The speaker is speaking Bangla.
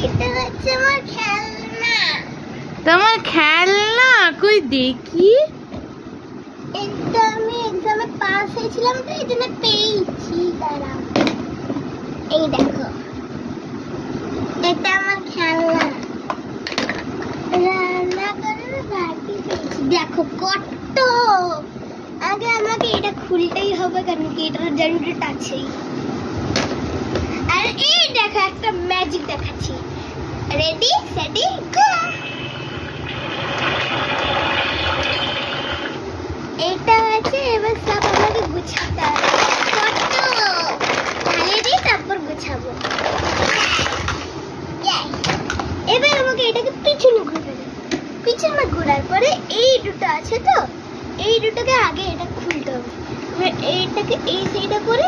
এটা হচ্ছে আমার খেলনা। তোমার খেলনা? কই দেখি। এটা আমি এক্সামে পাস হয়েছিলাম তো এই জন্য পেয়েছি। দাঁড়াও, এই দেখো, এটা আমার খেলনা। রান্না করে বাটি পেয়েছি। দেখো কত। আগে আমাকে এটা খুলতেই হবে কারণ কি এটার জরুরত আছে। আর এই দেখো একটা ম্যাজিক দেখাচ্ছি। রেডি সেটি গো। এটা আছে, এবার সব আমাকে গুছাতে হবে। কত ঢালে দিই তারপর গুছাবো। এবার আমাকে এটাকে পিছনে ঘুরতে হবে। পিছনে ঘোরার পরে এই দুটো আছে তো, এই দুটোকে আগে এটা খুলতে হবে। এইটাকে এই সাইডে করে